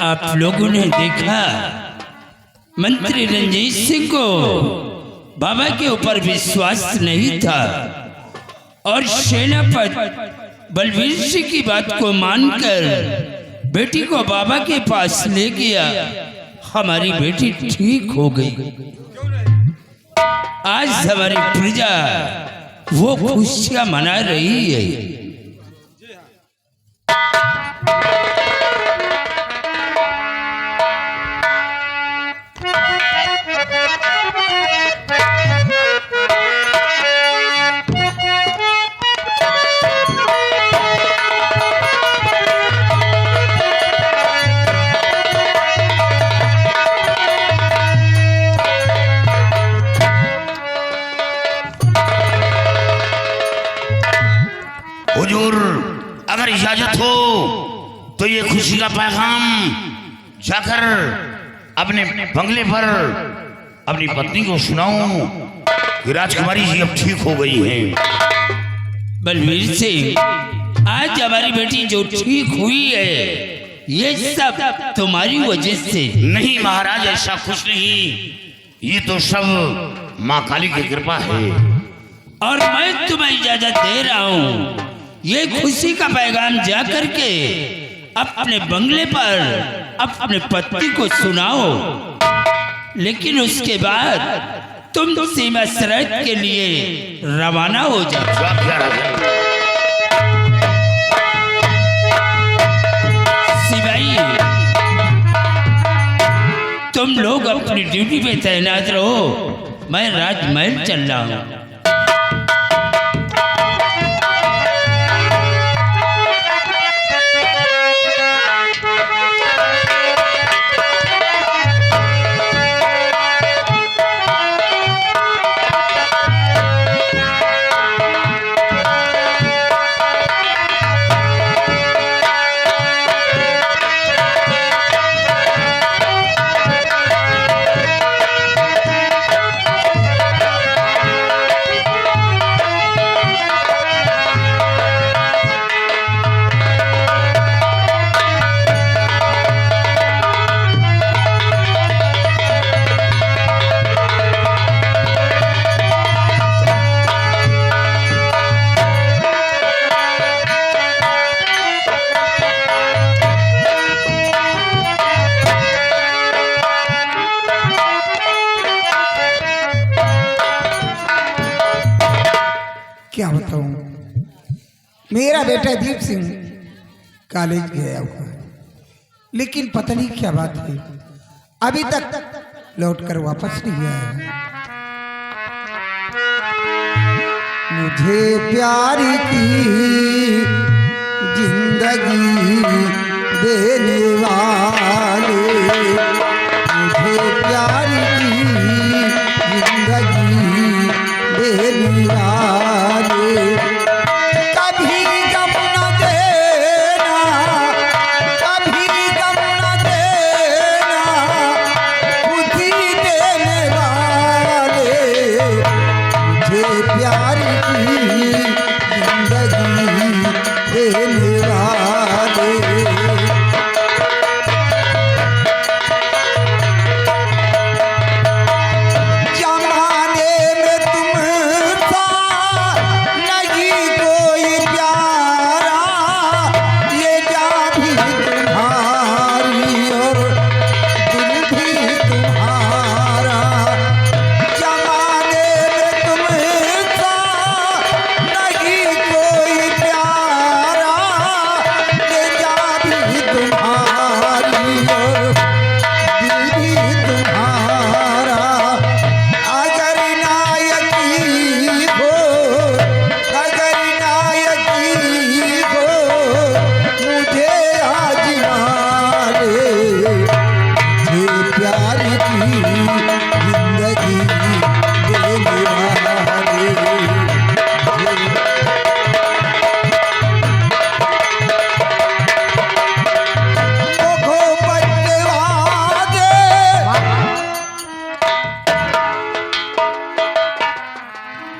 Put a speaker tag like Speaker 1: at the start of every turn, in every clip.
Speaker 1: आप लोगों ने देखा मंत्री रंजीत सिंह को बाबा के ऊपर विश्वास नहीं था और सेनापति बलवीर सिंह की बात को मानकर बेटी को बाबा के पास ले गया। हमारी बेटी ठीक हो गई। आज हमारी प्रजा वो खुशियां मना रही है।
Speaker 2: हुजूर, अगर इजाजत हो तो ये खुशी का पैगाम जाकर अपने बंगले पर अपनी पत्नी को सुनाऊं कि राजकुमारी जी अब ठीक हो गई हैं।
Speaker 1: बलवीर सिंह, आज हमारी बेटी जो ठीक हुई है ये सब तुम्हारी वजह से।
Speaker 2: नहीं महाराज, ऐसा कुछ नहीं, ये तो सब माँ काली की कृपा है।
Speaker 1: और मैं तुम्हें इजाजत दे रहा हूँ ये खुशी का पैगाम जा करके अपने बंगले पर अपने पति को सुनाओ, लेकिन उसके बाद तुम सीमा सरहद के लिए रवाना हो जाओ। सिपाही, तुम लोग अपनी ड्यूटी पे तैनात रहो, मैं राजमहल चल रहा हूँ।
Speaker 3: क्या बताऊं, मेरा बेटा दीप सिंह कॉलेज गया हुआ है, लेकिन पता नहीं क्या बात है अभी तक लौटकर वापस नहीं आया है। मुझे प्यार की जिंदगी देने वाले, मुझे प्यार की जिंदगी देने वाले, कभी गम न देना, कभी गम न देना, खुद ही देने वाले, मुझे प्यार की जिंदगी देने वाले।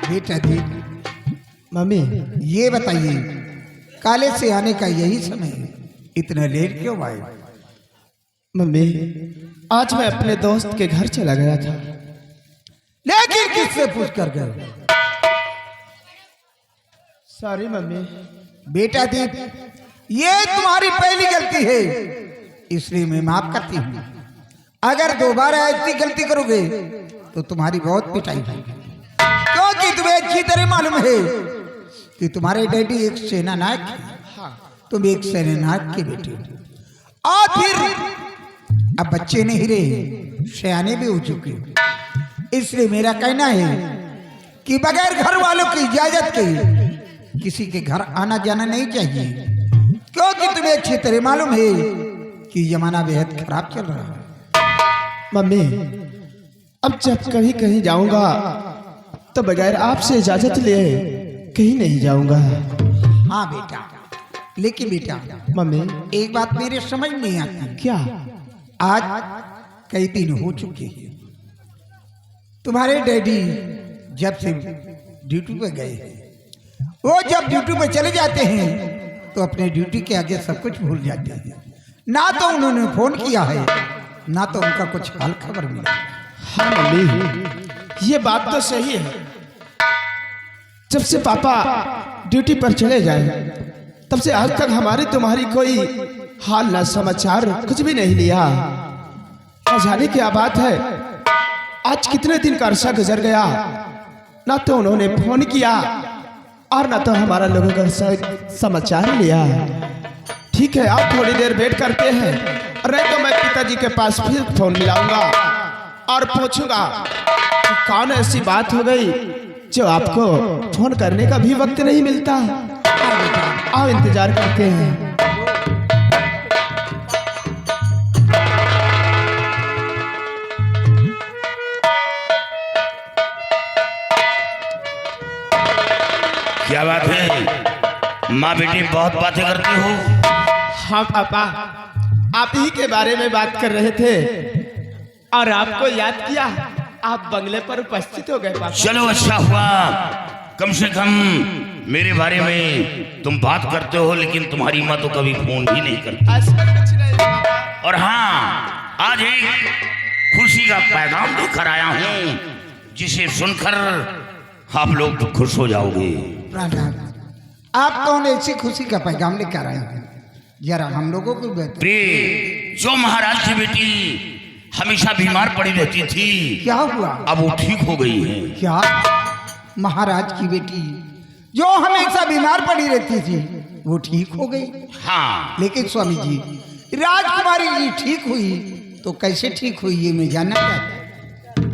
Speaker 3: बेटा दीप, मम्मी ये बताइए कॉलेज से आने का यही समय है, इतना लेट क्यों आए?
Speaker 4: मम्मी, आज मैं अपने दोस्त के घर चला गया था।
Speaker 3: लेकिन किससे पूछ कर गए?
Speaker 4: Sorry mummy.
Speaker 3: बेटा दीप, ये तुम्हारी पहली गलती है, इसलिए मैं माफ करती हूँ। अगर दोबारा ऐसी गलती करोगे तो तुम्हारी बहुत पिटाई होगी, क्योंकि तुम्हें अच्छी तरह मालूम है कि तुम्हारे डैडी एक सेना नायक है, तुम एक सेना नायक के बेटे हो। और फिर अब बच्चे नहीं रहे, सयाने भी हो चुके हो। इसलिए मेरा कहना है कि बगैर घर वालों की इजाजत के किसी के घर आना जाना नहीं चाहिए, क्योंकि तुम्हें अच्छी तरह मालूम है कि जमाना बेहद खराब चल रहा है।
Speaker 4: मम्मी, अब जब कहीं कहीं जाऊंगा तो बगैर आपसे इजाजत लिए कहीं नहीं जाऊंगा।
Speaker 3: हाँ बेटा, लेकिन बेटा
Speaker 4: मम्मी,
Speaker 3: एक बात मेरे समझ नहीं आती।
Speaker 4: क्या?
Speaker 3: आज कई दिन हो चुके हैं, तुम्हारे डैडी जब से ड्यूटी पे गए हैं, वो जब ड्यूटी पे चले जाते हैं तो अपने ड्यूटी के आगे सब कुछ भूल जाते हैं। ना तो उन्होंने फोन किया है, ना तो उनका कुछ हाल खबर मिला।
Speaker 4: हाँ मम्मी, ये बात तो सही है। जब से पापा ड्यूटी पर चले जाए तब से आज तक हमारी तुम्हारी कोई हाल ना समाचार कुछ भी नहीं लिया। न जाने क्या बात है, आज कितने दिन का अरसा गुजर गया, ना तो उन्होंने फोन किया और ना तो हमारा लोगों का समाचार लिया। ठीक है, आप थोड़ी देर वेट करते हैं, नहीं तो मैं पिताजी के पास फिर फोन मिलाऊंगा और पूछूंगा कि कौन ऐसी बात हो गई जो आपको फोन करने का भी वक्त नहीं मिलता। आओ इंतजार करते हैं।
Speaker 2: क्या बात है, माँ बेटी बहुत बातें करती हो।
Speaker 4: हाँ पापा, आप ही के बारे में बात कर रहे थे और आपको याद किया, आप बंगले पर उपस्थित हो गए पापा।
Speaker 2: चलो अच्छा हुआ, कम से कम मेरे बारे में तुम बात करते हो, लेकिन तुम्हारी माँ तो कभी फोन भी नहीं करती।
Speaker 4: ऐसा कुछ नहीं पापा।
Speaker 2: और हाँ, आज एक खुशी का पैगाम लेकर आया हूँ, जिसे सुनकर आप लोग तो खुश हो जाओगे।
Speaker 3: आप कौन ऐसी खुशी का पैगाम लेकर आए हैं? जरा हम लोगों को
Speaker 2: प्रिय, जो महाराज की बेटी हमेशा बीमार पड़ी रहती थी,
Speaker 3: क्या हुआ?
Speaker 2: अब वो ठीक हो गई है।
Speaker 3: क्या? महाराज की बेटी जो हमेशा बीमार पड़ी रहती थी वो ठीक हो गई?
Speaker 2: हाँ,
Speaker 3: लेकिन स्वामी जी, राजकुमारी जी ठीक हुई तो कैसे ठीक हुई ये मैं जानना चाहता हूं।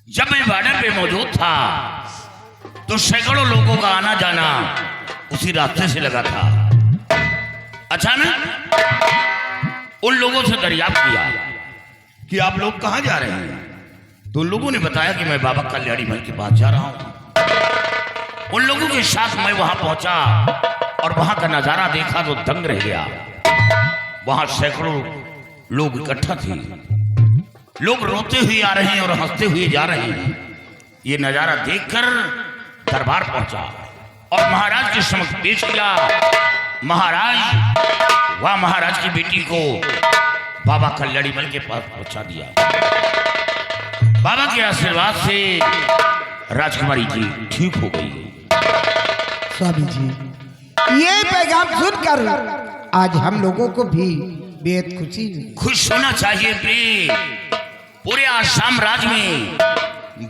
Speaker 2: जब मैं बॉर्डर पे मौजूद था तो सैकड़ों लोगों का आना जाना उसी रास्ते से लगा था। अचानक उन लोगों से दरियाफ्त किया कि आप लोग कहाँ जा रहे हैं, तो उन लोगों ने बताया कि मैं बाबा कल्याणी महल के पास जा रहा हूं। उन लोगों के साथ मैं वहां पहुंचा और वहां का नजारा देखा तो दंग रह गया। वहां सैकड़ों लोग इकट्ठा थे, लोग रोते हुए आ रहे हैं और हंसते हुए जा रहे हैं। ये नजारा देखकर दरबार पहुंचा और महाराज के समक्ष पेश किया। महाराज वह महाराज की बेटी को बाबा कल्याणी महल के पास पहुंचा दिया। बाबा के आशीर्वाद से राजकुमारी जी ठीक हो गई।
Speaker 3: स्वामी जी, ये पैगाम सुनकर आज हम लोगों को भी बेहद खुशी हुई।
Speaker 2: खुश होना चाहिए प्रिय। पूरे आसाम राज्य में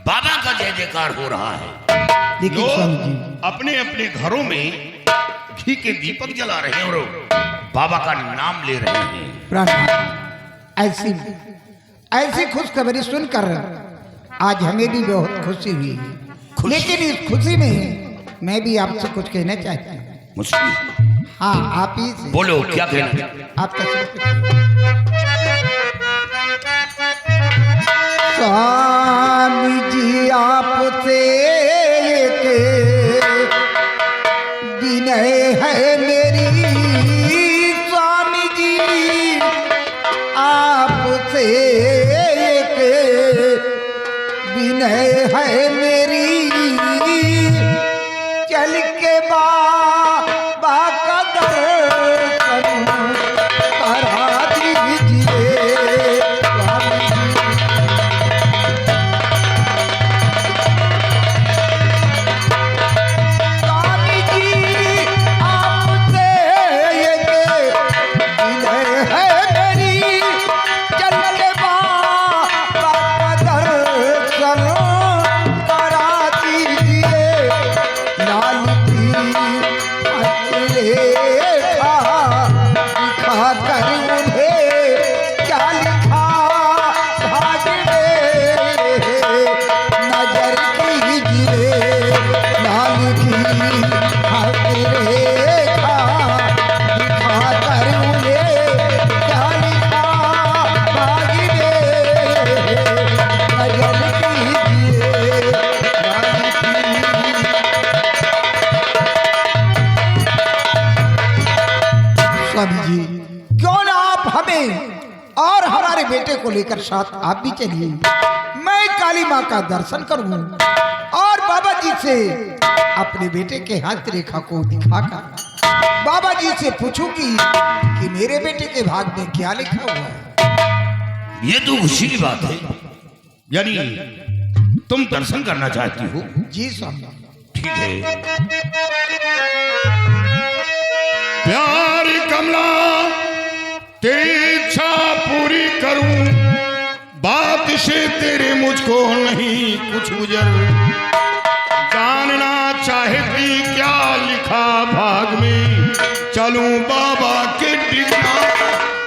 Speaker 2: बाबा का जय जयकार हो रहा है।
Speaker 3: लेकिन स्वामी जी,
Speaker 2: अपने अपने घरों में घी के दीपक जला रहे हैं और बाबा का नाम ले रहे हैं।
Speaker 3: प्रार्थना ऐसी ऐसी खुशखबरी सुनकर आज हमें भी बहुत खुशी हुई। लेकिन इस खुशी में मैं भी आपसे कुछ कहना चाहती हूँ।
Speaker 2: मुझसे?
Speaker 3: हाँ, आप ही से।
Speaker 2: बोलो, क्या कहना?
Speaker 3: आप स्वामी जी, आपसे विनय है मेरी। स्वामी जी, आपसे विनय है मेरी। चल के बाबा का दर्शन करा दीजिए। हमें और हमारे बेटे को लेकर साथ आप भी चलिए। मैं काली माँ का दर्शन करूं और बाबा जी से अपने बेटे के हाथ रेखा को दिखाकर बाबा जी से पूछूंगी कि मेरे बेटे के भाग में क्या लिखा हुआ है।
Speaker 2: ये तो खुशी की बात है, यानी तुम दर्शन करना चाहती हो।
Speaker 3: जी स्वामी।
Speaker 2: ठीक है।
Speaker 5: प्यार कमला तेरी इच्छा पूरी करूं, बात से तेरे मुझको नहीं कुछ गुजर। जानना चाहती क्या लिखा भाग में, चलूं बाबा के डिगना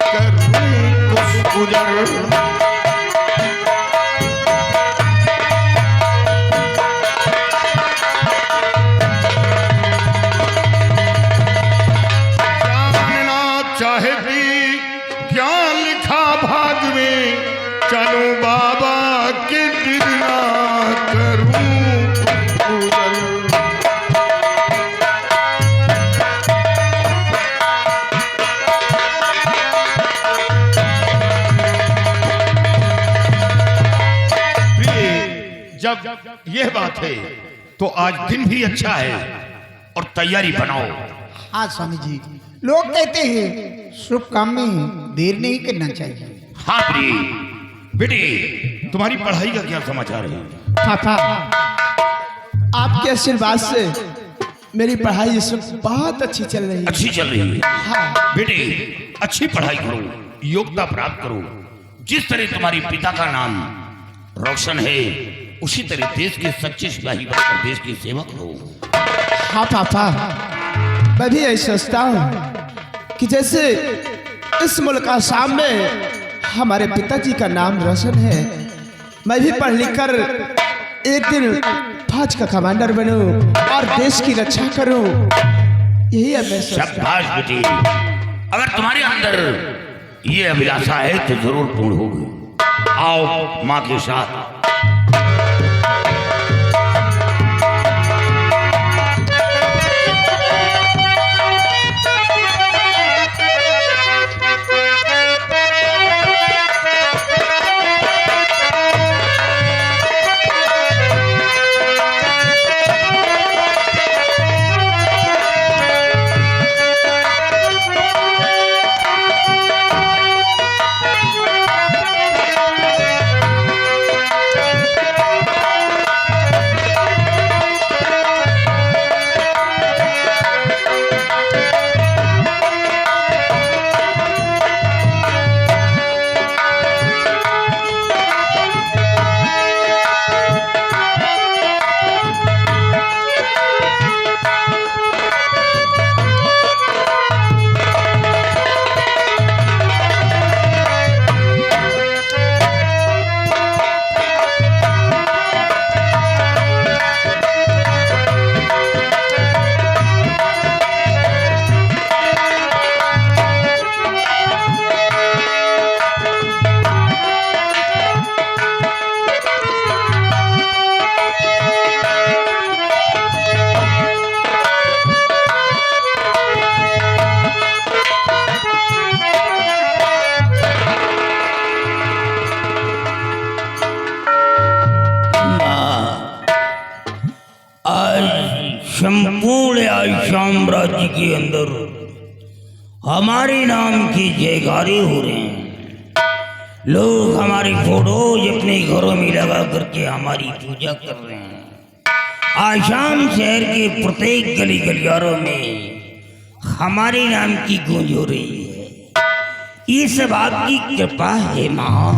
Speaker 5: करूं कुछ गुजर। चलो बाबा के डिगना करूं पूजन। जब यह बात है तो आज दिन भी अच्छा है और तैयारी बनाओ।
Speaker 3: हाँ स्वामी जी, लोग कहते हैं शुभ काम में देर नहीं करना चाहिए।
Speaker 2: हाँ प्रिय बेटे, तुम्हारी पढ़ाई का क्या समाचार है?
Speaker 4: पापा, आपके आशीर्वाद से मेरी पढ़ाई इस वक्त बहुत अच्छी चल रही है।
Speaker 2: अच्छी चल रही है?
Speaker 4: हाँ।
Speaker 2: बेटे अच्छी पढ़ाई करो, योग्यता प्राप्त करो। जिस तरह तुम्हारे पिता का नाम रोशन है, उसी तरह देश के सच्चे सिपाही बनकर देश की सेवा करो।
Speaker 4: हाँ पापा, मैं भी यही सोचता हूँ कि जैसे इस मुल्क आसाम में हमारे पिताजी का नाम रोशन है, मैं भी पढ़ लिख कर एक दिन फौज का कमांडर बनूं और देश की रक्षा करूं। यही है मैं सोचता हूं।
Speaker 2: शाबाश बेटी, अगर तुम्हारे अंदर ये अभिलाषा है तो जरूर पूर्ण होगी। आओ माँ के साथ।
Speaker 1: संपूर्ण साम्राज्य के अंदर हमारे नाम की जयकारे हो रहे हैं। लोग हमारी फोटोज अपने घरों में लगा करके हमारी पूजा कर रहे हैं। आसाम शहर के प्रत्येक गली गलियारों में हमारे नाम की गूंज हो रही है। ये सब आपकी कृपा है माँ,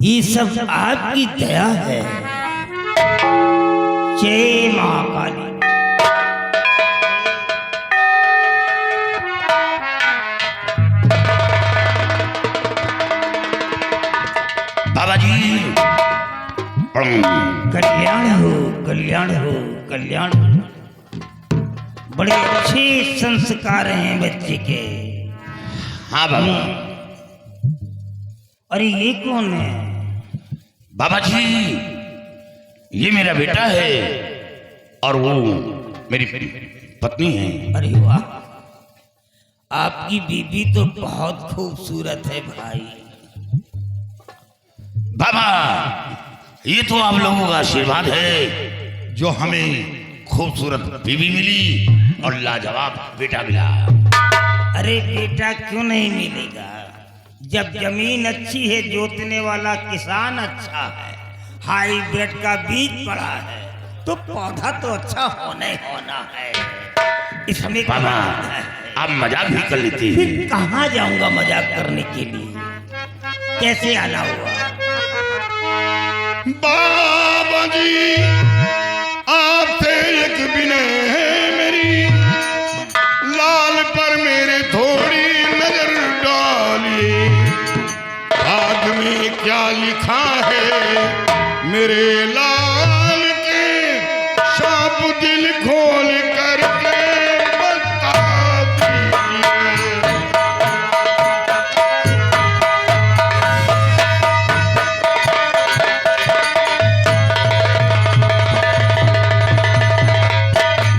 Speaker 1: ये सब आपकी दया है। जय महाकाली।
Speaker 2: बाबा जी
Speaker 1: कल्याण हो, कल्याण हो, कल्याण हो। बड़े अच्छे संस्कार हैं बच्चे के।
Speaker 2: हाँ बाबा।
Speaker 1: अरे ये कौन है?
Speaker 2: बाबा जी ये मेरा बेटा है और वो मेरी पत्नी है।
Speaker 1: अरे वाह, आपकी बीबी तो बहुत खूबसूरत है भाई।
Speaker 2: बाबा, ये तो आप लोगों का आशीर्वाद है जो हमें खूबसूरत बीवी मिली और लाजवाब बेटा मिला।
Speaker 1: अरे बेटा क्यों नहीं मिलेगा, जब जमीन अच्छी है, जोतने वाला किसान अच्छा है, हाईब्रिड का बीज पड़ा है, तो पौधा तो अच्छा होना ही होना है। इसमें
Speaker 2: बाबा, आप मजाक भी कर लेते हैं।
Speaker 1: फिर कहाँ जाऊंगा मजाक करने के लिए, कैसे आना हुआ?
Speaker 5: बाबा जी, आपसे एक विनय है मेरी, लाल पर मेरे थोड़ी नजर डालिए। भाग में क्या लिखा है मेरे लाल के, साफ दिल खोल करके बता दीजिए।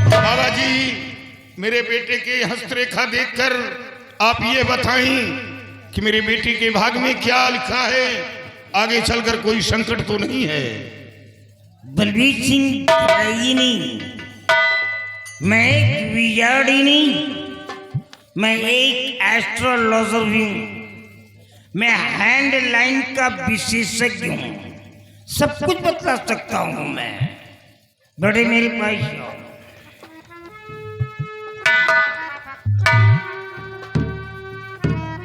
Speaker 5: बाबा जी, मेरे बेटे के हस्तरेखा देखकर आप ये बताएं कि मेरे बेटे के भाग में क्या लिखा है, आगे चलकर कोई संकट तो नहीं है।
Speaker 1: बलबीर सिंह नहीं, मैं एक विजार्ड ही नहीं, मैं एक एस्ट्रोलॉजर हूँ, मैं हैंड लाइन का विशेषज्ञ हूँ, सब कुछ बता सकता हूँ मैं। बड़े मेरे पास आओ।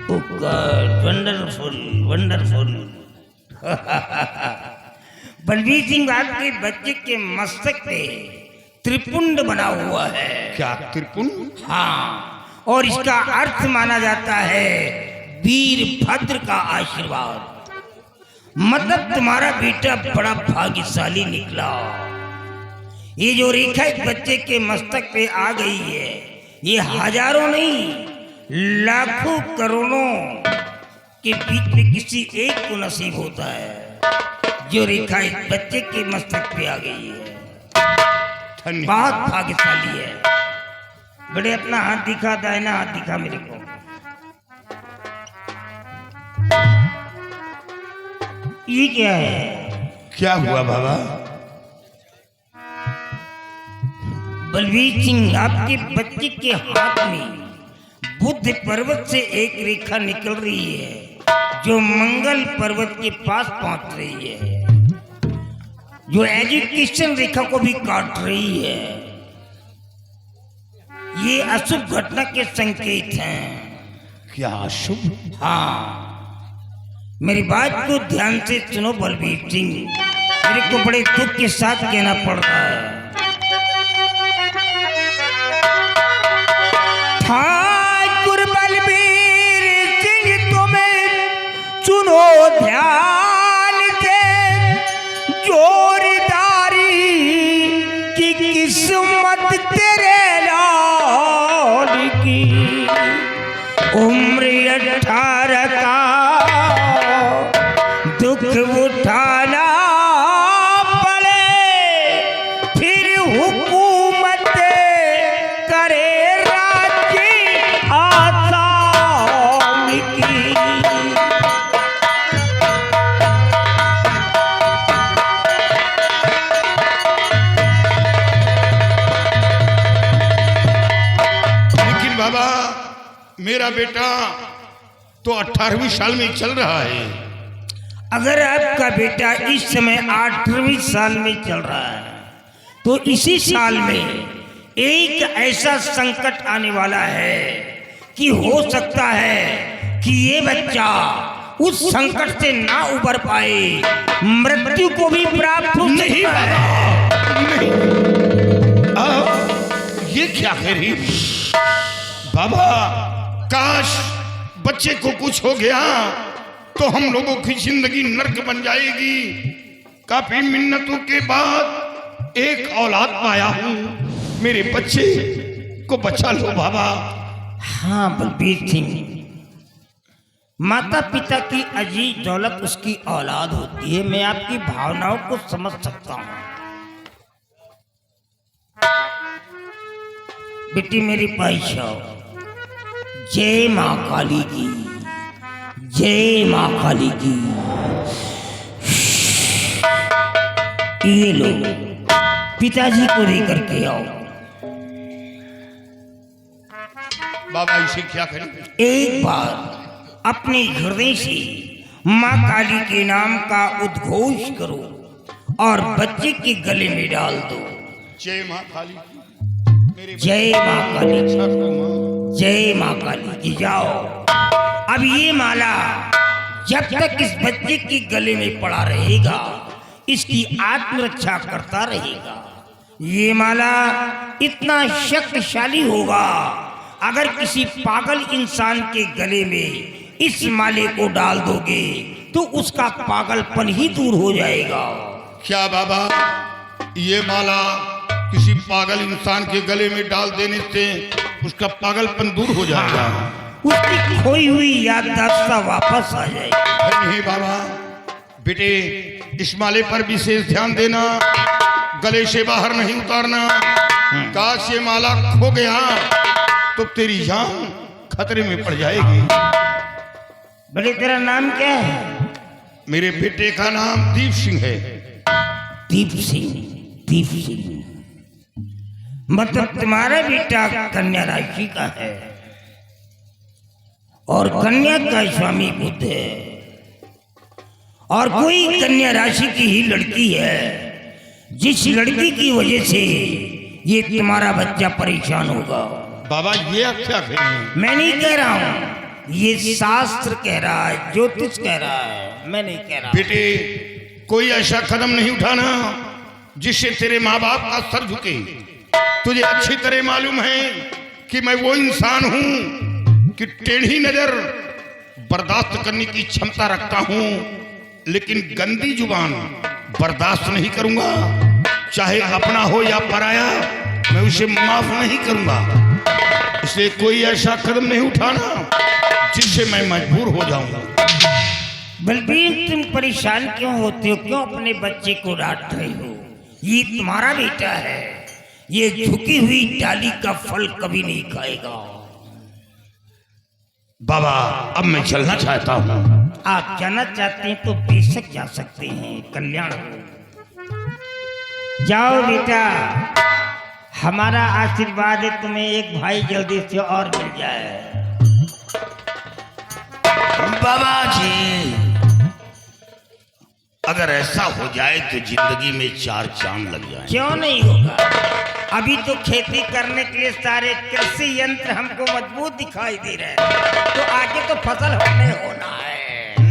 Speaker 1: Oh God, wonderful, wonderful. Balbir Singh आपके बच्चे के मस्तक पे त्रिपुंड बना हुआ है।
Speaker 5: क्या त्रिपुंड?
Speaker 1: हाँ, और इसका अर्थ माना जाता है वीरभद्र का आशीर्वाद। मतलब तुम्हारा बेटा बड़ा भाग्यशाली निकला। ये जो रेखा इस बच्चे के मस्तक पे आ गई है, ये हजारों नहीं लाखों करोड़ों के बीच में किसी एक को नसीब होता है। जो रेखा इस बच्चे के मस्तक पे आ गई है, बहुत भाग्यशाली है। बड़े अपना हाथ दिखा, दाहिना हाथ दिखा मेरे को। ये क्या है?
Speaker 5: क्या हुआ बाबा?
Speaker 1: बलबीर सिंह, आपके बच्चे के हाथ में बुद्ध पर्वत से एक रेखा निकल रही है जो मंगल पर्वत के पास पहुंच रही है, जो एजुकेशन रेखा को भी काट रही है। ये अशुभ घटना के संकेत हैं।
Speaker 5: क्या अशुभ?
Speaker 1: हाँ, मेरी बात को ध्यान से सुनो बलबीर सिंह, मेरे को बड़े दुख के साथ कहना पड़ रहा है। ठाकुर बलबीर सिंह, तुम्हें चुनो ध्यान से, जोरदारी की किस्मत तेरे लाल की। उम्र 18 का दुख उठाना पड़े, फिर हुकूमत करे राज्य आसाम की।
Speaker 5: लेकिन बाबा, मेरा बेटा तो 18वीं साल में चल रहा है।
Speaker 1: अगर आपका बेटा इस समय 8वीं साल में चल रहा है, तो इसी साल में एक ऐसा संकट आने वाला है कि हो सकता है कि ये बच्चा उस संकट से ना उबर पाए, मृत्यु को भी प्राप्त हो सकता है।
Speaker 5: ये क्या कह रही बाबा? काश बच्चे को कुछ हो गया तो हम लोगों की जिंदगी नर्क बन जाएगी। काफी मिन्नतों के बाद एक औलाद पाया हूँ, मेरे बच्चे को बचा लो बाबा।
Speaker 1: हाँ बलबीर सिंह, माता पिता की अजीज दौलत उसकी औलाद होती है। मैं आपकी भावनाओं को समझ सकता हूँ। बेटी मेरी पास आओ। जय माँ काली की, जय माँ काली की। ये लो, पिताजी को लेकर के आओ।
Speaker 5: बाबा इसे क्या करें?
Speaker 1: एक बार अपने हृदय से माँ काली के नाम का उद्घोष करो और बच्चे के गले में डाल दो।
Speaker 5: जय माँ काली, मेरे
Speaker 1: जय माँ काली,
Speaker 5: रक्षा करो माँ।
Speaker 1: जय माँ काली की। जाओ, अब ये माला जब तक इस बच्चे के गले में पड़ा रहेगा, इसकी आत्मरक्षा करता रहेगा। ये माला इतना शक्तिशाली होगा, अगर किसी पागल इंसान के गले में इस माले को डाल दोगे तो उसका पागलपन ही दूर हो जाएगा।
Speaker 5: क्या बाबा, ये माला किसी पागल इंसान के गले में डाल देने से उसका पागलपन दूर हो जाएगा?
Speaker 1: उसकी खोई हुई याददाश्त वापस आ जाएगी।
Speaker 5: नहीं बाबा, बेटे इस माले पर विशेष ध्यान देना, गले से बाहर नहीं उतारना। काश ये माला खो गया तो तेरी जान खतरे में पड़ जाएगी।
Speaker 1: बोले तेरा नाम क्या है?
Speaker 5: मेरे बेटे का नाम दीप सिंह है।
Speaker 1: दीप सिंह, दीप सिंह मतलब तुम्हारा बेटा कन्या राशि का है और कन्या का स्वामी बुध है, और कोई कन्या राशि की ही लड़की है जिस लड़की की वजह से ये तुम्हारा बच्चा परेशान होगा।
Speaker 5: बाबा ये आप क्या कह रहे हैं?
Speaker 1: मैं नहीं कह रहा हूं, ये शास्त्र कह रहा है, ज्योतिष कह रहा है, मैं नहीं कह रहा।
Speaker 5: बेटे कोई ऐसा कदम नहीं उठाना जिससे तेरे माँ बाप का सर झुके। तुझे अच्छी तरह मालूम है कि मैं वो इंसान हूं कि टेढ़ी नजर बर्दाश्त करने की क्षमता रखता हूं, लेकिन गंदी जुबान बर्दाश्त नहीं करूंगा। चाहे अपना हो या पराया, मैं उसे माफ नहीं करूंगा। इसलिए कोई ऐसा कदम नहीं उठाना जिससे मैं मजबूर हो जाऊंगा।
Speaker 1: बलबीर तुम परेशान क्यों होते हो? क्यों अपने बच्चे को डांट रहे हो? ये तुम्हारा बेटा है, ये झुकी हुई डाली का फल कभी नहीं खाएगा।
Speaker 5: बाबा अब मैं चलना चाहता हूँ।
Speaker 1: आप जाना चाहते हैं तो बेशक जा सकते हैं, कल्याण हो। जाओ बेटा, हमारा आशीर्वाद है तुम्हें एक भाई जल्दी से और मिल जाए।
Speaker 2: बाबा जी अगर ऐसा हो जाए तो जिंदगी में 4 चांद लग जाए।
Speaker 1: क्यों नहीं होगा? अभी तो खेती करने के लिए सारे कृषि यंत्र हमको मजबूत दिखाई दे रहे हैं, तो आगे तो फसल होना है।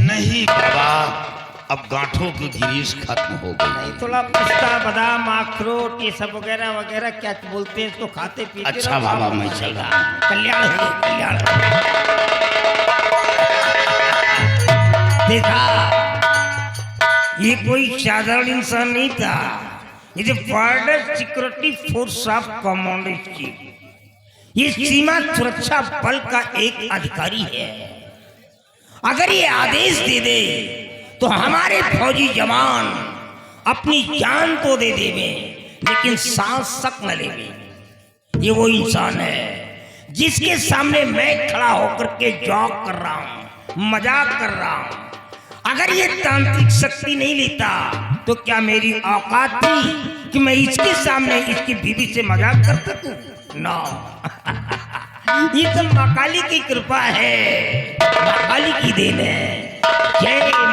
Speaker 2: नहीं बाबा, अब गांठों की गिरीश खत्म हो गई।
Speaker 1: थोड़ा पिस्ता बादाम अखरोट ये सब वगैरह वगैरह क्या बोलते हैं इसको खाते पीते
Speaker 2: अच्छा
Speaker 1: रहो।
Speaker 2: बाबा मैं चल रहा हूँ।
Speaker 1: कल्याण हो, कल्याण हो। देखा, ये कोई साधारण इंसान नहीं था, ये जो border security force of commander chief, ये सीमा सुरक्षा बल का एक अधिकारी है। अगर ये आदेश दे दे तो हमारे फौजी जवान अपनी जान तो दे देवे लेकिन सांस तक न लेवे। ये वो इंसान है जिसके सामने मैं खड़ा होकर के जॉक कर रहा हूं, मजाक कर रहा हूं। अगर ये तांत्रिक शक्ति नहीं लेता तो क्या मेरी औकात थी कि मैं इसके सामने इसकी बीवी से मजाक कर सकूं? नो। ये तो माँ काली की कृपा है, माँ काली की देन है। जय माँ काली।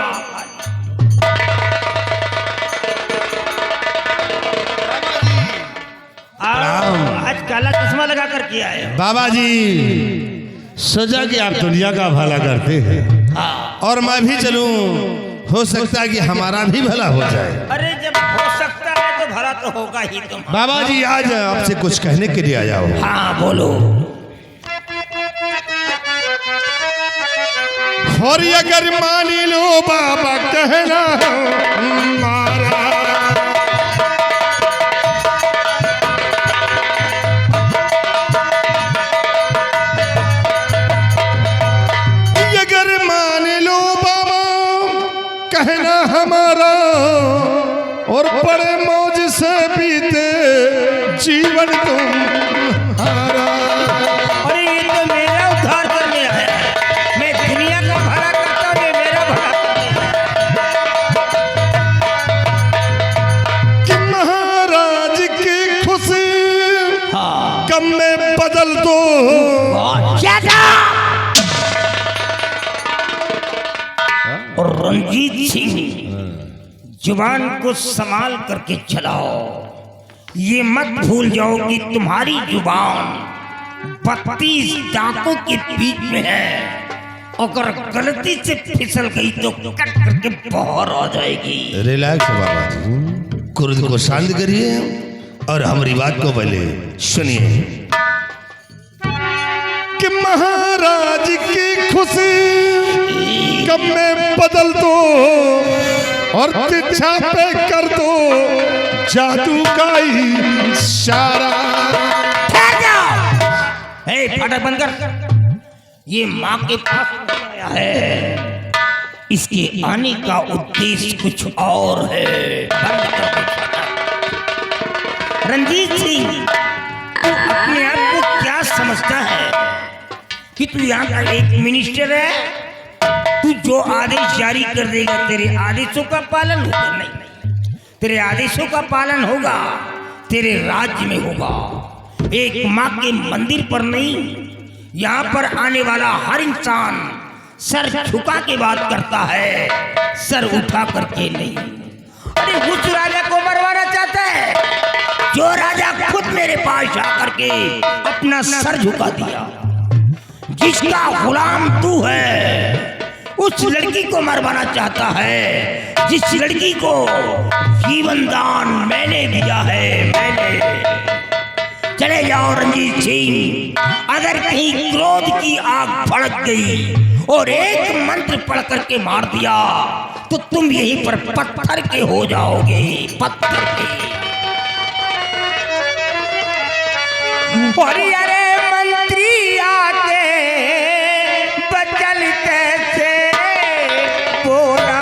Speaker 1: आज काला चश्मा लगा कर किया है
Speaker 6: बाबा जी। सोचा कि आप दुनिया का भला करते हैं और मैं भी चलूं, हो सकता है कि हमारा भी भला हो जाए।
Speaker 1: अरे जब हो सकता है तो भला तो होगा ही। तुम
Speaker 6: बाबा जी आज आपसे कुछ कहने के लिए आया हूँ।
Speaker 1: हाँ बोलो।
Speaker 5: और अगर मान लो बाबा कहना मारा, अगर मान लो बाबा कहना हमारा, और बड़े मौज से बीते जीवन तुम्हारा।
Speaker 1: अरे ये तो मेरा उद्धार और रंजीत सिंह, जुबान को संभाल करके चलाओ। ये मत भूल जाओ कि तुम्हारी जुबान 32 दांतों के बीच में है। अगर गलती से फिसल गई तो कट करके बाहर आ जाएगी।
Speaker 6: रिलैक्स बाबा जी, क्रोध को शांत करिए और हमारी बात को पहले सुनिए
Speaker 5: कि महाराज की खुशी कब में बदल दो और तिरछा पे कर दो जादू का इशारा।
Speaker 1: फाटक बंद कर। ये माँ के पास आया है, इसके आने का उद्देश्य कुछ और है। बंद कर दे फाटक। रंजीत सिंह, तू अपने आप को क्या समझता है कि तू यहाँ का एक मिनिस्टर है? तू जो आदेश जारी कर देगा तेरे आदेशों का पालन होगा? नहीं, तेरे आदेशों का पालन होगा तेरे राज्य में होगा। एक माँ के मंदिर पर नहीं, यहाँ पर आने वाला हर इंसान सर झुका के बात करता है, सर उठा करके नहीं। अरे उस राजा को मरवाना चाहता है जो राजा खुद मेरे पास आकर के अपना सर झुका दिया, जिसका गुलाम तू है। उस लड़की को मरवाना चाहता है जिस लड़की को जीवन दान मैंने दिया है, मैंने। चले जाओ रंजीत सिंह। अगर कहीं क्रोध की आग भड़क गई और एक मंत्र पढ़ करके मार दिया तो तुम यहीं पर पत्थर के हो जाओगे, पत्थर के। अरे मंत्री आके बचल कैसे बोला।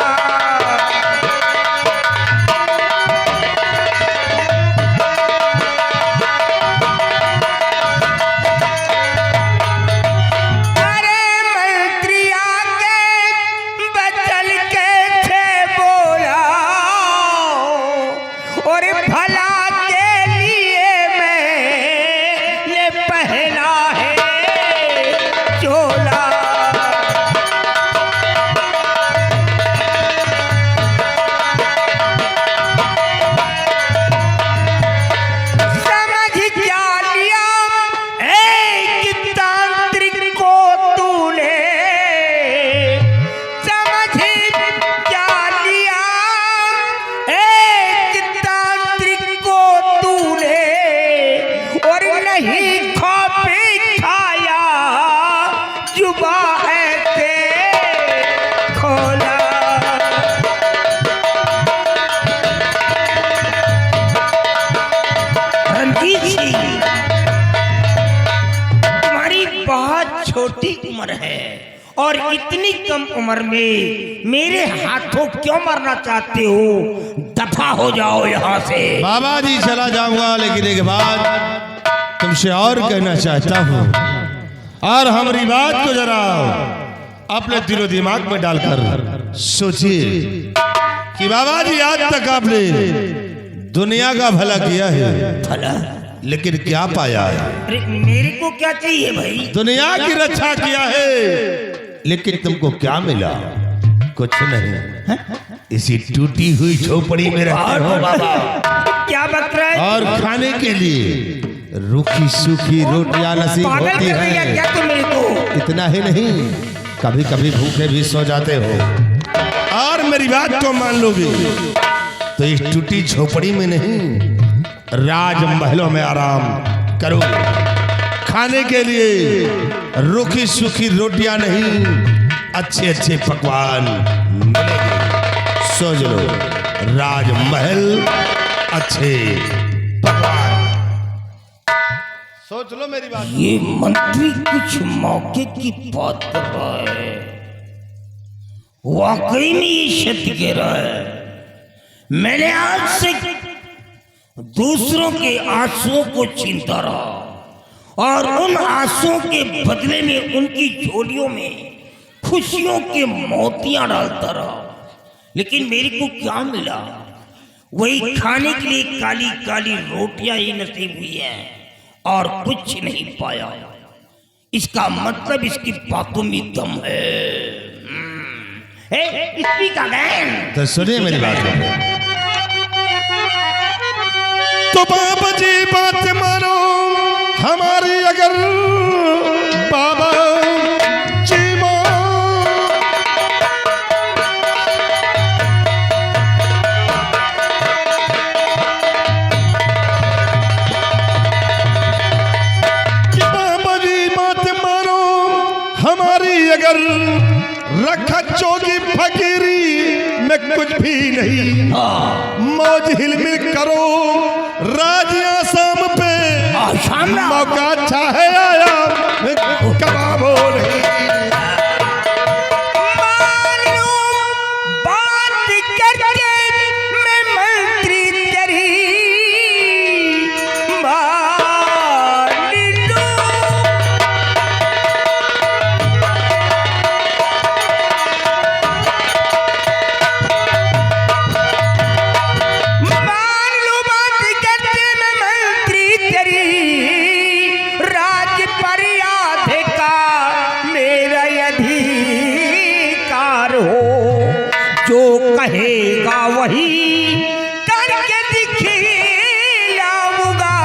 Speaker 1: छोटी उम्र है और इतनी कम उम्र में मेरे हाथों क्यों मरना चाहते हो? दफा हो जाओ यहाँ से।
Speaker 6: बाबा जी चला जाऊंगा, लेकिन एक बात तुमसे और कहना चाहता हूँ, और हमारी बात को जरा अपने दिलो दिमाग में डालकर सोचिए कि बाबा जी आज तक आपने दुनिया का भला किया है,
Speaker 1: भला
Speaker 6: लेकिन क्या पाया है?
Speaker 1: अरे मेरे को क्या चाहिए भाई?
Speaker 6: दुनिया की रक्षा किया है, लेकिन तुमको क्या मिला? कुछ नहीं। इसी टूटी हुई झोपड़ी में रहते हो बाबा।
Speaker 1: क्या बक रहा है?
Speaker 6: और खाने के लिए रूखी सूखी रोटियां नसीब होती है।
Speaker 1: क्या तुम मेरे को?
Speaker 6: इतना ही नहीं, कभी कभी भूखे भी सो जाते हो। और मेरी बात को मान लोगे तो इस टूटी झोपड़ी में नहीं, राजमहलों में आराम करो। खाने के लिए रूखी सूखी रोटियां नहीं, अच्छे अच्छे पकवान मिलेंगे। सोच लो, राजमहल, अच्छे पकवान। सोच लो मेरी बात।
Speaker 1: ये मंत्री कुछ मौके की बात कर रहा है, वाकई में ये सत्य कह रहा है। मैंने आज से दूसरों के आंसुओं को छीनता रहा और उन आंसुओं के बदले में उनकी झोलियों में खुशियों के मोतियां डालता रहा, लेकिन मेरे को क्या मिला? वही खाने के लिए काली काली रोटियां ही नसीब हुई हैं और कुछ नहीं पाया। इसका मतलब इसकी बातों में दम है।
Speaker 2: Speaker gain.
Speaker 6: तो सुनिए मेरी बात को। तो बाबा जी बात मानो हमारी, अगर बाबा जी कि बाबा जी बात मानो हमारी, अगर रखा चोगी फकीरी में कुछ भी नहीं, मौज हिलमिल करो राज आसाम पे, मौका अच्छा है आया कबाब हो रही।
Speaker 3: बात करके मैं मंत्री तेरी मान लूं। मान लूं बात करके मैं मंत्री तेरी, राज पर अधिकार मेरा अधिकार हो, जो कहेगा वही करके दिखलाऊंगा,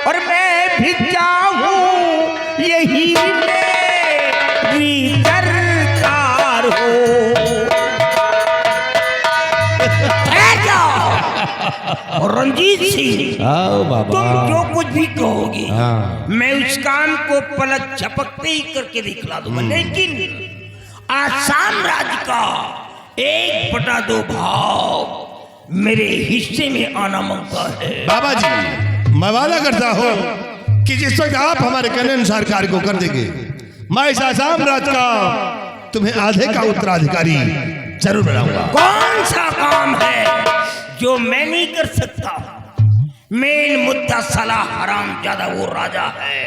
Speaker 3: और मैं भी चाहूं यही मेरी सरकार हो। ठहर जाओ। और रंजीत सिंह,
Speaker 6: आओ बाबा।
Speaker 3: तुम जो कुछ भी कहोगे
Speaker 6: हाँ।
Speaker 3: मैं उस काम को पलक झपकते ही करके दिखला दूंगा, लेकिन आसाम राज्य का 1/2 भाग मेरे हिस्से में आना मांगता है।
Speaker 6: बाबा जी मैं वादा करता हूँ कि जिस वक्त आप हमारे कहने अनुसार कार्य को कर देंगे, मैं इस आसाम राज्य का तुम्हें आधे का उत्तराधिकारी जरूर बनाऊंगा।
Speaker 3: कौन सा काम है जो मैं नहीं कर सकता? मेन मुद्दा साला हराम ज्यादा वो राजा है,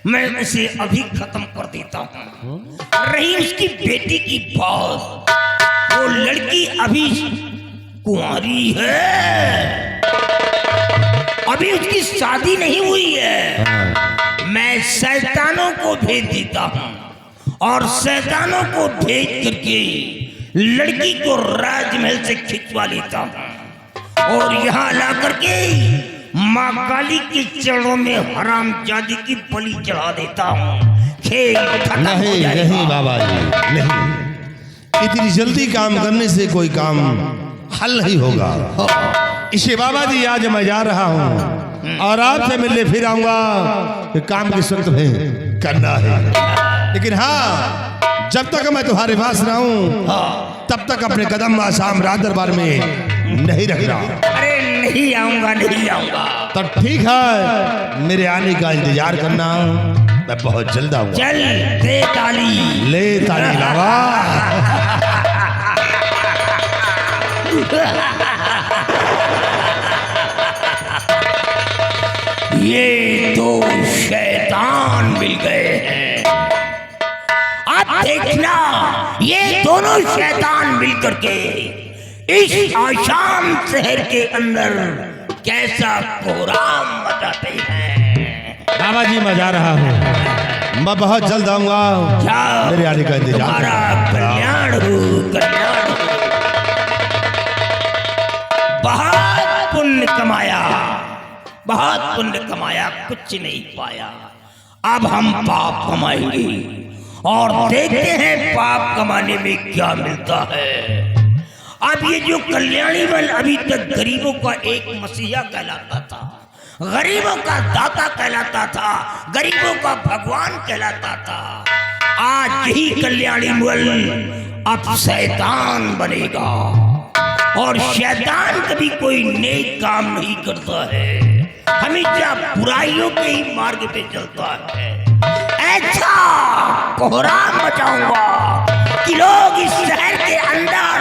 Speaker 3: मैं उसे अभी खत्म कर देता हूँ। रही उसकी बेटी की बात, वो लड़की अभी कुंवारी है, अभी उसकी शादी नहीं हुई है। मैं शैतानों को भेज देता हूँ और शैतानों को भेज करके लड़की को राजमहल से खिंचवा लेता हूँ और यहाँ ला करके माँ काली के चरणों में हराम जादी की बलि चढ़ा देता हूँ। खेल खत्म हो
Speaker 6: नहीं
Speaker 3: जाएगा।
Speaker 6: नहीं बाबा जी नहीं, इतनी जल्दी काम करने से कोई काम हल नहीं होगा। इसे बाबा जी आज मैं जा रहा हूँ और आपसे मिलने फिर आऊंगा कि काम किस वक्त में करना है, लेकिन हाँ जब तक मैं तुम्हारे पास रहूं तब तक अपने कदम आसाम राज दरबार में नहीं रखना।
Speaker 3: अरे नहीं आऊंगा, नहीं आऊंगा।
Speaker 6: तो ठीक है, मेरे आने का इंतजार करना, मैं बहुत जल्द आऊंगा।
Speaker 3: चल दे ताली।
Speaker 6: ले ताली लावा।
Speaker 3: ये दो शैतान मिल गए हैं। अब देखना ये दोनों शैतान मिलकर के इस आसाम शहर के अंदर कैसा कोहराम मचाते हैं।
Speaker 6: बाबा जी मैं जा रहा हूँ, मैं बहुत जल्द आऊंगा,
Speaker 3: जाओ,
Speaker 6: मेरे आने का इंतजार
Speaker 3: तुम्हारा
Speaker 6: करना।
Speaker 3: कल्याण हो, कल्याण हो। बहुत पुण्य कमाया, बहुत पुण्य कमाया, कुछ नहीं पाया। अब हम पाप कमाएंगे और देखते हैं पाप कमाने में क्या मिलता है। अब ये जो कल्याणी बल अभी तक गरीबों का एक मसीहा कहलाता था, गरीबों का दाता कहलाता था, गरीबों का भगवान कहलाता था, आज यही कल्याणी बल अब शैतान बनेगा। और शैतान कभी कोई नेक काम नहीं करता है, हमेशा बुराइयों के ही मार्ग पे चलता है। ऐसा कोहराम मचाऊंगा कि लोग इस शहर के अंदर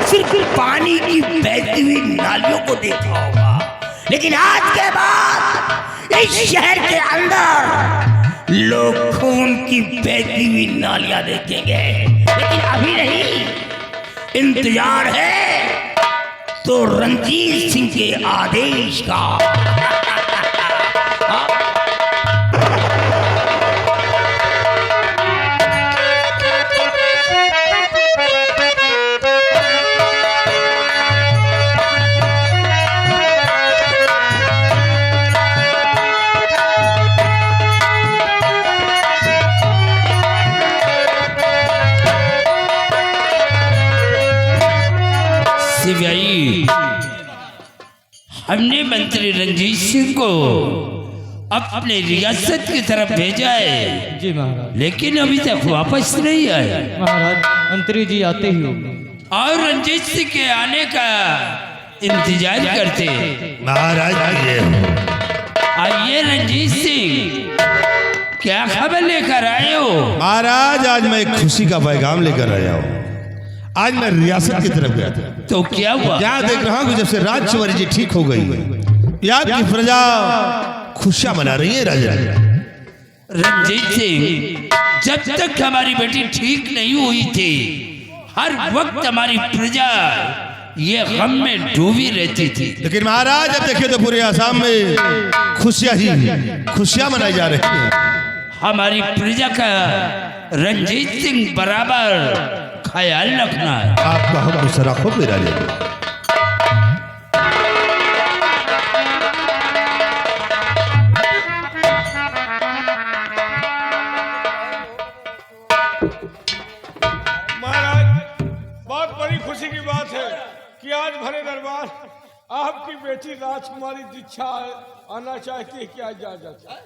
Speaker 3: सिर्फ पानी की बहती हुई नालियों को देखा होगा, लेकिन आज के बाद इस शहर के अंदर लोग खून की बहती हुई नालियां देखेंगे। लेकिन अभी नहीं, इंतजार है तो रंजीत सिंह के आदेश का।
Speaker 1: सिपाही, हमने मंत्री रंजीत सिंह को अपने रियासत की तरफ भेजा है,
Speaker 7: जी महाराज।
Speaker 1: लेकिन अभी तक वापस नहीं आए।
Speaker 7: महाराज मंत्री जी आते ही होंगे।
Speaker 1: और रंजीत सिंह के आने का इंतजार करते।
Speaker 6: महाराज ये
Speaker 1: आइए रंजीत सिंह, क्या खबर लेकर आए हो?
Speaker 6: महाराज आज मैं एक खुशी का पैगाम लेकर आया हूँ। आज मैं रियासत की तरफ गया था,
Speaker 1: तो क्या हुआ?
Speaker 6: यहाँ देख रहा हूँ कि जब से राजकुमारी जी ठीक हो गई, यहाँ की प्रजा खुशियां मना रही है। राजा
Speaker 1: रंजीत सिंह, जब तक हमारी बेटी ठीक नहीं हुई थी, हर वक्त हमारी प्रजा ये गम में डूबी रहती थी।
Speaker 6: लेकिन महाराज अब देखिए तो पूरे आसाम में खुशियां मनाई जा रही हैं।
Speaker 1: हमारी प्रजा का रंजीत सिंह बराबर ख्याल रखना है।
Speaker 6: आपका हम दूसरा खूब मेरा ले।
Speaker 5: महाराज बहुत बड़ी खुशी की बात है कि आज भरे दरबार आपकी बेटी राजकुमारी दीक्षा आना चाहती है। क्या इजाजत है?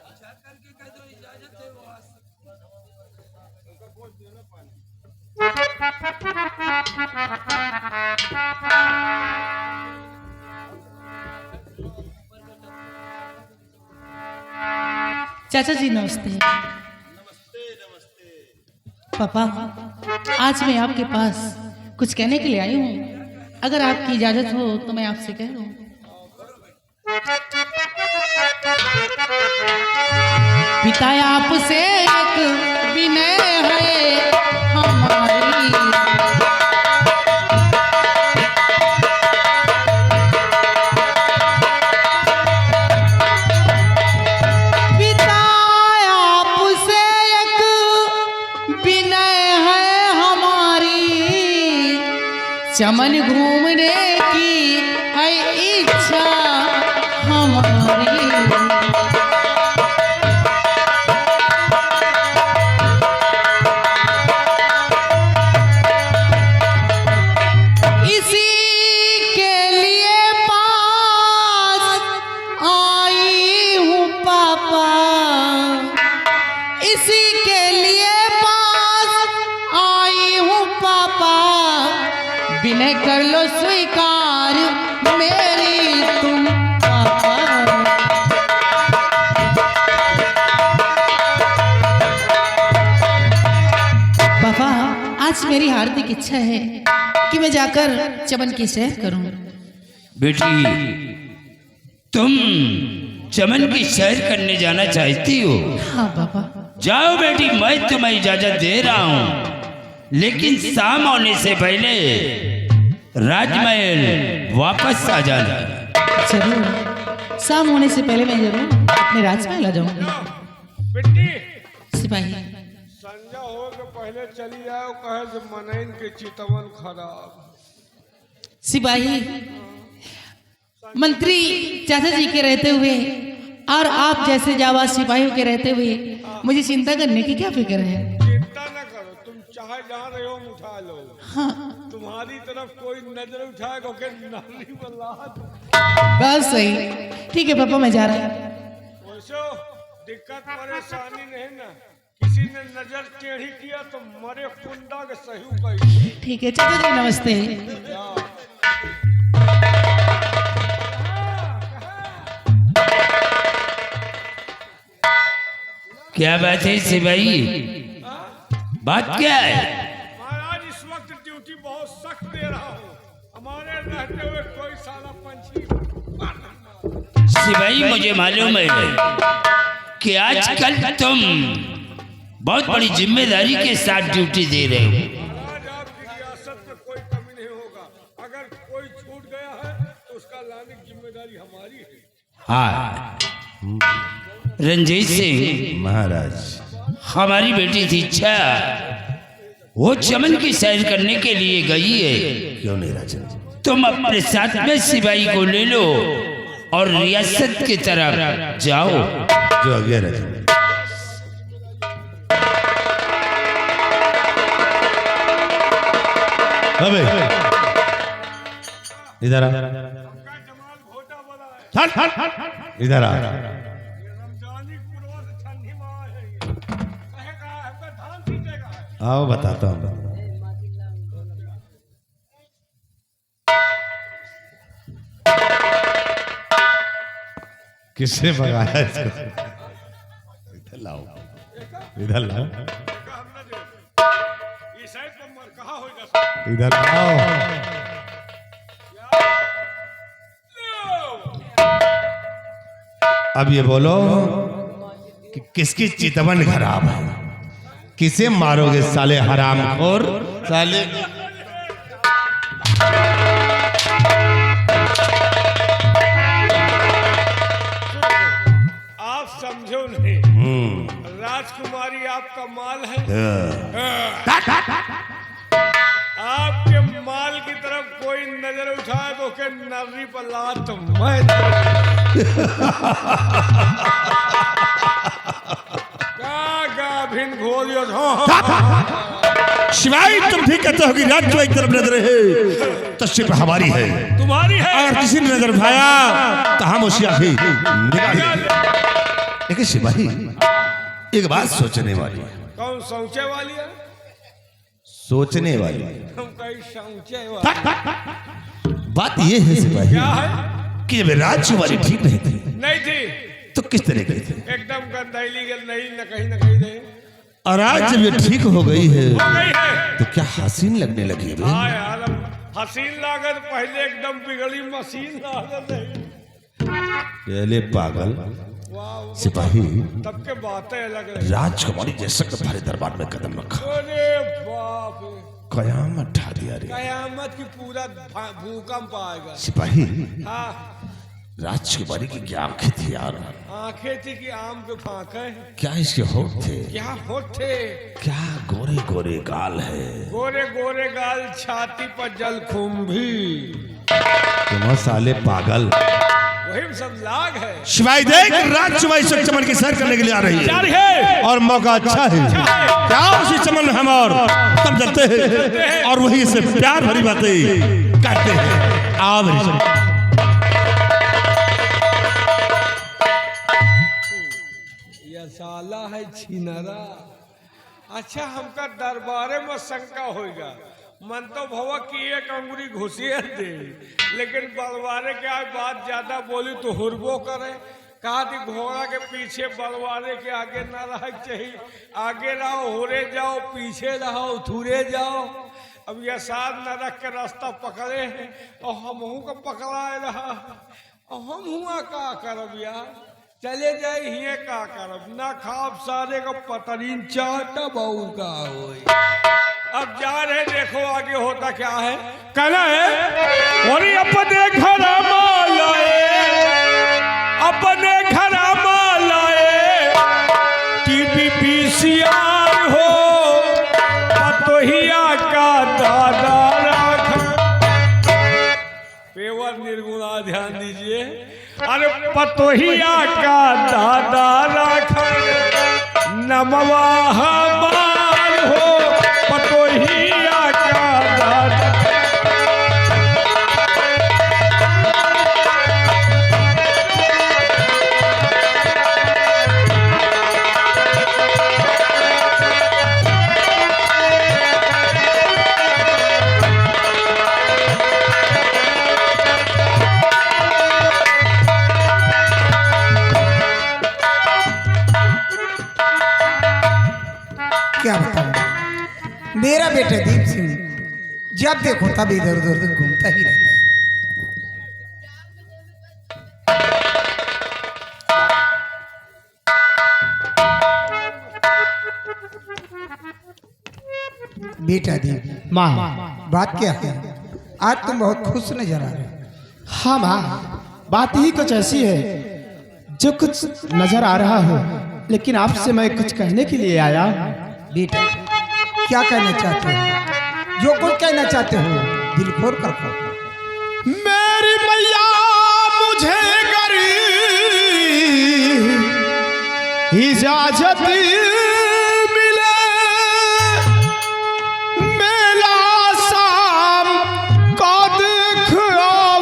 Speaker 8: चाचा जी नमस्ते। पापा, आज मैं आपके पास कुछ कहने के लिए आई हूँ। अगर आपकी इजाजत हो तो मैं आपसे कह दूँ। पिता आपसे एक विनय है हमारी, चमन घूमने की है इच्छा हमारी। इसी के लिए पास आई हूँ पापा, इसी के लिए पास आई हूँ पापा। विनय कर लो स्वीकार मेरी तुम पापा। पापा, आज मेरी हार्दिक इच्छा है कि मैं जाकर चमन की सैर करूं।
Speaker 1: बेटी, तुम चमन की सैर करने जाना चाहती हो?
Speaker 8: हाँ पापा।
Speaker 1: जाओ बेटी, मैं तुम्हें इजाजत दे रहा हूँ, लेकिन शाम होने से पहले राजमहल वापस आ जाना।
Speaker 8: जरूर, शाम होने से पहले मैं जरूर अपने राजमहल आ जाऊंगी।
Speaker 5: बेटी
Speaker 8: सिपाही,
Speaker 5: संजा हो के पहले चली जाओ, कहे जो मनैन के चितवन खराब।
Speaker 8: सिपाही, मंत्री चाचा जी के रहते हुए और आप जैसे जावा सिपाहियों के रहते हुए मुझे चिंता करने की क्या फिक्र है?
Speaker 5: चिंता न करो, तुम चाहे जहाँ रहे हो उठा लो।
Speaker 8: हाँ,
Speaker 5: तुम्हारी तरफ कोई नजर उठाएगा कि नाली बल्ला।
Speaker 8: बस सही। ठीक है पापा, मैं जा रहा हूँ।
Speaker 5: वैसे दिक्कत परेशानी नहीं ना, किसी ने नजर टेढ़ी किया तो मरे कुंडा के सही कही।
Speaker 8: ठीक है चाचा जी, नमस्ते।
Speaker 1: क्या बात है सिपाही, बात क्या है?
Speaker 5: महाराज इस वक्त ड्यूटी बहुत सख्त दे रहा हूँ, हमारे रहते हुए कोई साला पंछी।
Speaker 1: सिपाही, मुझे मालूम है कि आजकल तुम बहुत बड़ी जिम्मेदारी के साथ ड्यूटी दे रहे हो।
Speaker 5: महाराज आपकी रियासत में कोई कमी नहीं होगा, अगर कोई छूट गया है तो उसका लाने की जिम्मेदारी हमारी है।
Speaker 1: हाँ रंजीत सिंह
Speaker 6: महाराज,
Speaker 1: हमारी बेटी दीक्षा वो चमन की सैर करने के लिए गई है।
Speaker 6: क्यों नहीं राजा?
Speaker 1: तुम अपने साथ में सिपाही को ले लो और रियासत की तरफ जाओ।
Speaker 6: जो आज्ञा राजा। अबे इधर आ, चल इधर आ। आओ बताता हूँ। किसने भगाया इसको? इधर लाओ, इधर लाओ, इधर लाओ। अब ये बोलो कि किसकी चितवन खराब है? किसे मारोगे साले हरामखोर साले?
Speaker 5: आप समझो नहीं, राजकुमारी आपका माल है। आपके माल की तरफ कोई नजर उठाए तो के नर्री पर लात मैं भिन घोलियो।
Speaker 6: शिवाय तुम ठीक कहते हो कि राज की तरफ नजर है तो सिर्फ हमारी है,
Speaker 5: तुम्हारी है।
Speaker 6: अगर किसी ने नजर उठाया तो हम उसकी आंखें निकाल। लेकिन शिवाही एक बात सोचने वाली है।
Speaker 5: कौन सोचे वाली है?
Speaker 6: सोचने वाली
Speaker 5: हम कहीं सोचे वाली
Speaker 6: बात ये है सिपाही
Speaker 5: क्या है
Speaker 6: कि जब राजकुमारी ठीक नहीं थी
Speaker 5: नहीं थी
Speaker 6: तो किस तरह की थी,
Speaker 5: एकदम गंदैली गल नहीं न कहीं दे
Speaker 6: और आज जब ये ठीक हो गई है
Speaker 5: हो गई है
Speaker 6: तो क्या हसीन लगने लगी है?
Speaker 5: हाँ यार हसीन लागत पहले एकदम बिगड़ी मशीन लागत है।
Speaker 6: पहले पागल
Speaker 5: वाह
Speaker 6: सिपाही
Speaker 5: तब के बातें अलग रही।
Speaker 6: राजकुमारी जैसे तुम्हारे दरबार में कदम रखा,
Speaker 5: अरे बाप रे,
Speaker 6: कयामत ढा दिया रे।
Speaker 5: कयामत की पूरा भूकंप आएगा।
Speaker 6: सिपाही
Speaker 5: हाँ
Speaker 6: राजकुमारी की क्या आंखें थी यार,
Speaker 5: आंखें थी कि आम के फांके,
Speaker 6: क्या इसके होठ थे,
Speaker 5: क्या होठ थे,
Speaker 6: क्या गोरे गोरे गाल है,
Speaker 5: गोरे गोरे गाल, छाती पर जलकुंभी।
Speaker 6: तुम साले पागल,
Speaker 5: वही सब लाग है।
Speaker 6: शिवाय देख राजकुमारी से चमन की सैर करने के लिए आ रही है और मौका अच्छा है। क्या उसी चमन में हम और तब चलते हैं और वही से प्यार भरी बातें कहते हैं। आओ मेरी सुन।
Speaker 5: यह साला है छिनरा। अच्छा हमका दरबारे में शंका होगा, मन तो भवा कि एक अंगुरी घुसिए दे, लेकिन बलवारे के आज बात ज्यादा बोली तो हुरबो करे। कहा थी घोड़ा के पीछे बलवारे के आगे ना रह चाहिए, आगे रहो होरे जाओ, पीछे रहो थूरे जाओ। अब यह साथ न रख के रास्ता पकड़े हैं और हम को पकड़ाए रहा, और हम हुआ का करब यार, चले जाए हिये का करब, ना खाब सारे का पतरीन चाटा बहू का होई। अब जा रहे देखो आगे होता क्या है। कहना है और अपने घर अपने घर मालाए टीवी पीसीआर हो पतोहिया का दादा राखा। पेवर निर्गुणा ध्यान दीजिए। अरे पतोहिया का दादा राखा नमवा हमार हो पतोहिया का दादा।
Speaker 3: क्या बताऊं, मेरा बेटा दीप सिंह जब देखो तब इधर उधर घूमता ही रहता है। बेटा दीप,
Speaker 4: माँ
Speaker 3: बात क्या है? आज तुम बहुत खुश नजर आ रहे हो।
Speaker 4: हाँ माँ, बात ही कुछ ऐसी है जो कुछ नजर आ रहा हो, लेकिन आपसे मैं कुछ कहने के लिए आया।
Speaker 3: बेटा क्या कहना चाहते हो? जो कुछ कहना चाहते हो दिल खोल कर कहो।
Speaker 4: मेरी मैया मुझे गरीब इजाजत मिले, मेला शाम का देख आओ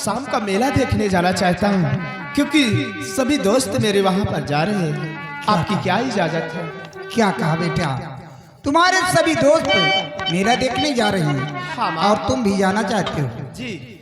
Speaker 4: शाम का मेला देखने जाना चाहता हूँ, क्योंकि सभी दोस्त मेरे वहाँ पर जा रहे हैं। आपकी क्या इजाजत है?
Speaker 3: क्या कहा बेटा? तुम्हारे सभी दोस्त मेला देखने जा रहे हैं
Speaker 4: हाँ, माँ।
Speaker 3: और तुम भी जाना चाहते हो?
Speaker 4: जी